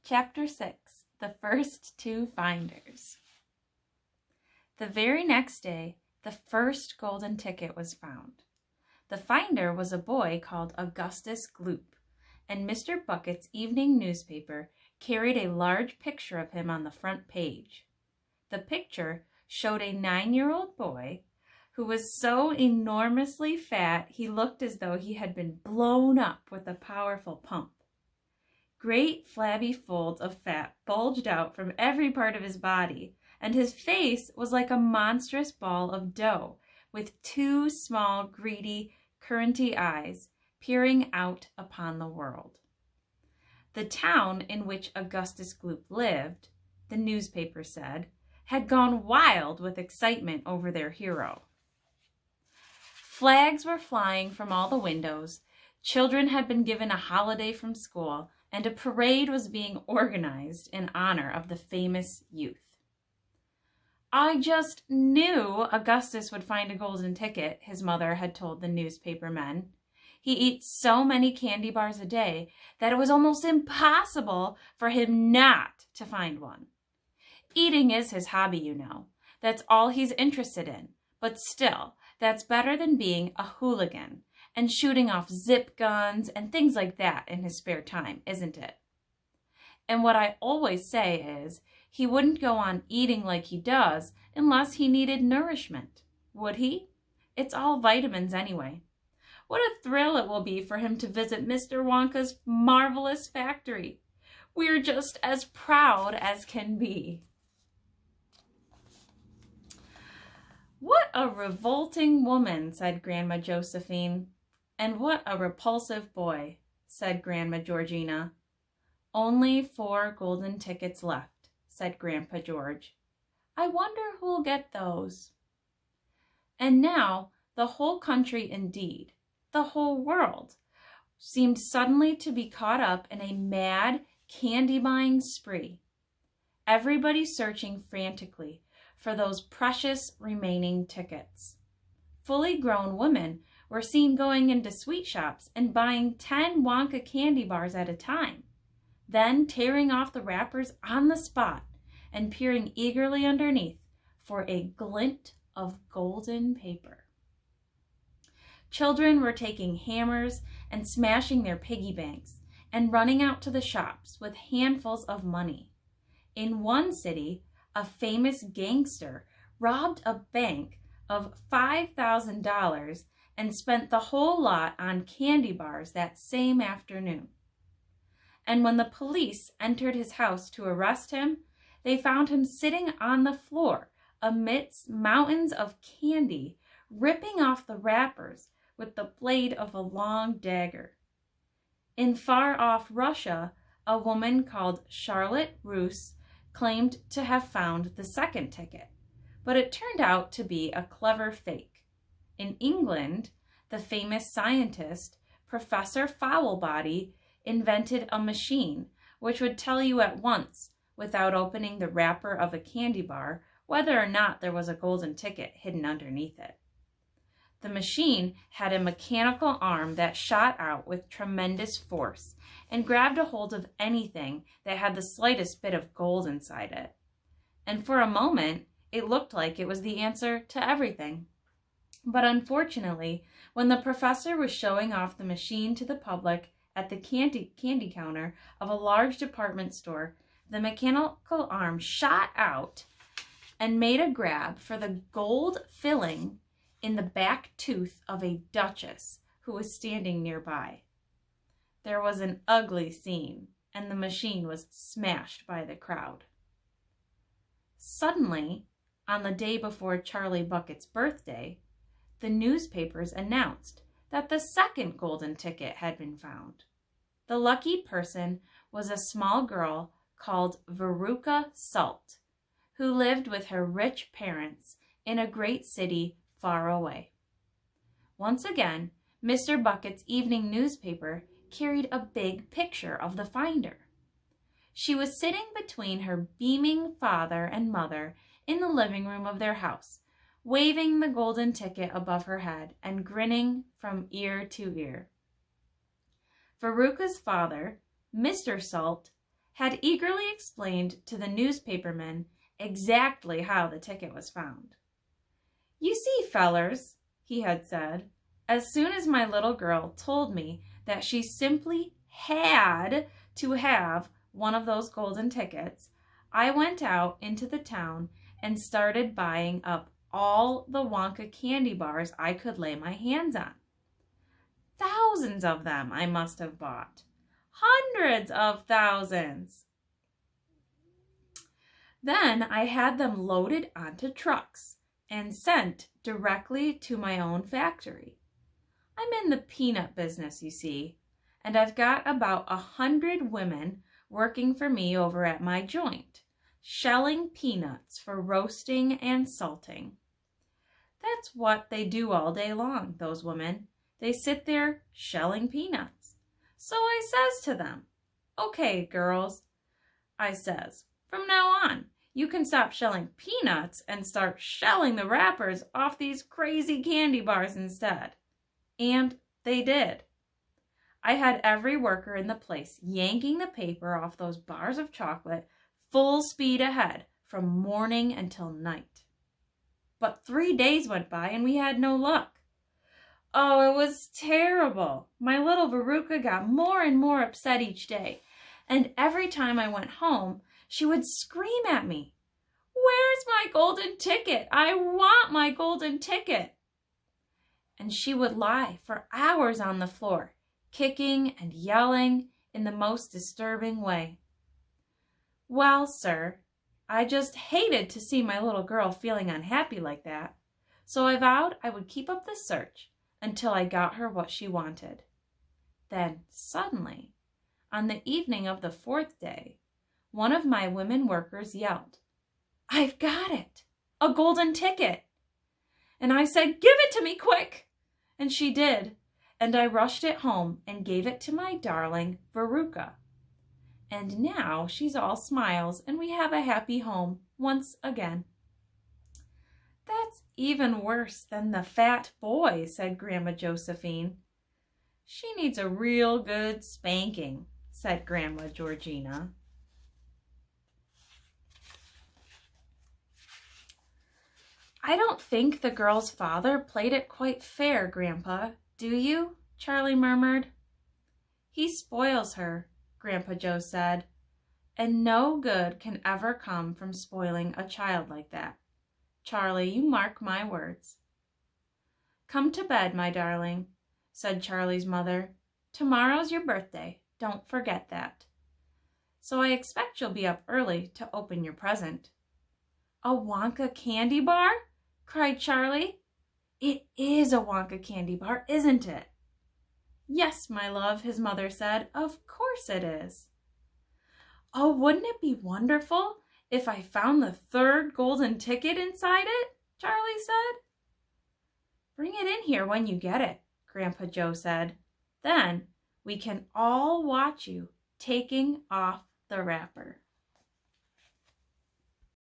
Chapter 6, The First Two Finders. The very next day, the first golden ticket was found. The finder was a boy called Augustus Gloop, and Mr. Bucket's evening newspaper carried a large picture of him on the front page. The picture showed a 9-year-old boy who was so enormously fat he looked as though he had been blown up with a powerful pump. Great flabby folds of fat bulged out from every part of his body, and his face was like a monstrous ball of dough with two small, greedy, curranty eyes peering out upon the world. The town in which Augustus Gloop lived, the newspaper said, had gone wild with excitement over their hero. Flags were flying from all the windows, children had been given a holiday from school, and a parade was being organized in honor of the famous youth. "I just knew Augustus would find a golden ticket," his mother had told the newspaper men. "He eats so many candy bars a day that it was almost impossible for him not to find one. Eating is his hobby, you know. That's all he's interested in. But still, that's better than being a hooligan and shooting off zip guns and things like that in his spare time, isn't it? And what I always say is, he wouldn't go on eating like he does unless he needed nourishment, would he? It's all vitamins anyway. What a thrill it will be for him to visit Mr. Wonka's marvelous factory. We're just as proud as can be." "What a revolting woman," said Grandma Josephine. "And what a repulsive boy," said Grandma Georgina. "Only 4 golden tickets left," said Grandpa George. "I wonder who'll get those." And now the whole country, indeed, the whole world, seemed suddenly to be caught up in a mad candy-buying spree. Everybody searching frantically for those precious remaining tickets. Fully grown women were seen going into sweet shops and buying 10 Wonka candy bars at a time, then tearing off the wrappers on the spot and peering eagerly underneath for a glint of golden paper. Children were taking hammers and smashing their piggy banks and running out to the shops with handfuls of money. In one city, a famous gangster robbed a bank of $5,000 and spent the whole lot on candy bars that same afternoon. And when the police entered his house to arrest him, they found him sitting on the floor amidst mountains of candy, ripping off the wrappers with the blade of a long dagger. In far-off Russia, a woman called Charlotte Roos claimed to have found the second ticket, but it turned out to be a clever fake. In England, the famous scientist, Professor Foulbody, invented a machine which would tell you at once, without opening the wrapper of a candy bar, whether or not there was a golden ticket hidden underneath it. The machine had a mechanical arm that shot out with tremendous force and grabbed a hold of anything that had the slightest bit of gold inside it. And for a moment, it looked like it was the answer to everything. But unfortunately, when the professor was showing off the machine to the public at the candy counter of a large department store, the mechanical arm shot out and made a grab for the gold filling in the back tooth of a duchess who was standing nearby. There was an ugly scene, and the machine was smashed by the crowd. Suddenly, on the day before Charlie Bucket's birthday, the newspapers announced that the second golden ticket had been found. The lucky person was a small girl called Veruca Salt, who lived with her rich parents in a great city far away. Once again, Mr. Bucket's evening newspaper carried a big picture of the finder. She was sitting between her beaming father and mother in the living room of their house, waving the golden ticket above her head and grinning from ear to ear. Veruca's father, Mr. Salt, had eagerly explained to the newspaperman exactly how the ticket was found. "You see, fellers," he had said, "as soon as my little girl told me that she simply had to have one of those golden tickets, I went out into the town and started buying up all the Wonka candy bars I could lay my hands on. Thousands of them I must have bought. Hundreds of thousands. Then I had them loaded onto trucks and sent directly to my own factory. I'm in the peanut business, you see, and I've got about 100 women working for me over at my joint, shelling peanuts for roasting and salting. That's what they do all day long, those women. They sit there shelling peanuts. So I says to them, 'Okay, girls,' I says, 'from now on, you can stop shelling peanuts and start shelling the wrappers off these crazy candy bars instead.' And they did. I had every worker in the place yanking the paper off those bars of chocolate full speed ahead from morning until night. But 3 days went by and we had no luck. Oh, it was terrible. My little Veruca got more and more upset each day, and every time I went home, she would scream at me, 'Where's my golden ticket? I want my golden ticket!' And she would lie for hours on the floor, kicking and yelling in the most disturbing way. Well, sir, I just hated to see my little girl feeling unhappy like that, so I vowed I would keep up the search until I got her what she wanted. Then, suddenly, on the evening of the 4th day, one of my women workers yelled, 'I've got it! A golden ticket!' And I said, 'Give it to me, quick!' And she did, and I rushed it home and gave it to my darling Veruca. And now she's all smiles and we have a happy home once again." "That's even worse than the fat boy," said Grandma Josephine. "She needs a real good spanking," said Grandma Georgina. "I don't think the girl's father played it quite fair, Grandpa, do you?" Charlie murmured. "He spoils her," Grandpa Joe said, "and no good can ever come from spoiling a child like that. Charlie, you mark my words." "Come to bed, my darling," said Charlie's mother. "Tomorrow's your birthday. Don't forget that. So I expect you'll be up early to open your present." "A Wonka candy bar?" cried Charlie. "It is a Wonka candy bar, isn't it?" "Yes, my love," his mother said. "Of course it is." "Oh, wouldn't it be wonderful if I found the 3rd golden ticket inside it?" Charlie said. "Bring it in here when you get it," Grandpa Joe said. "Then we can all watch you taking off the wrapper."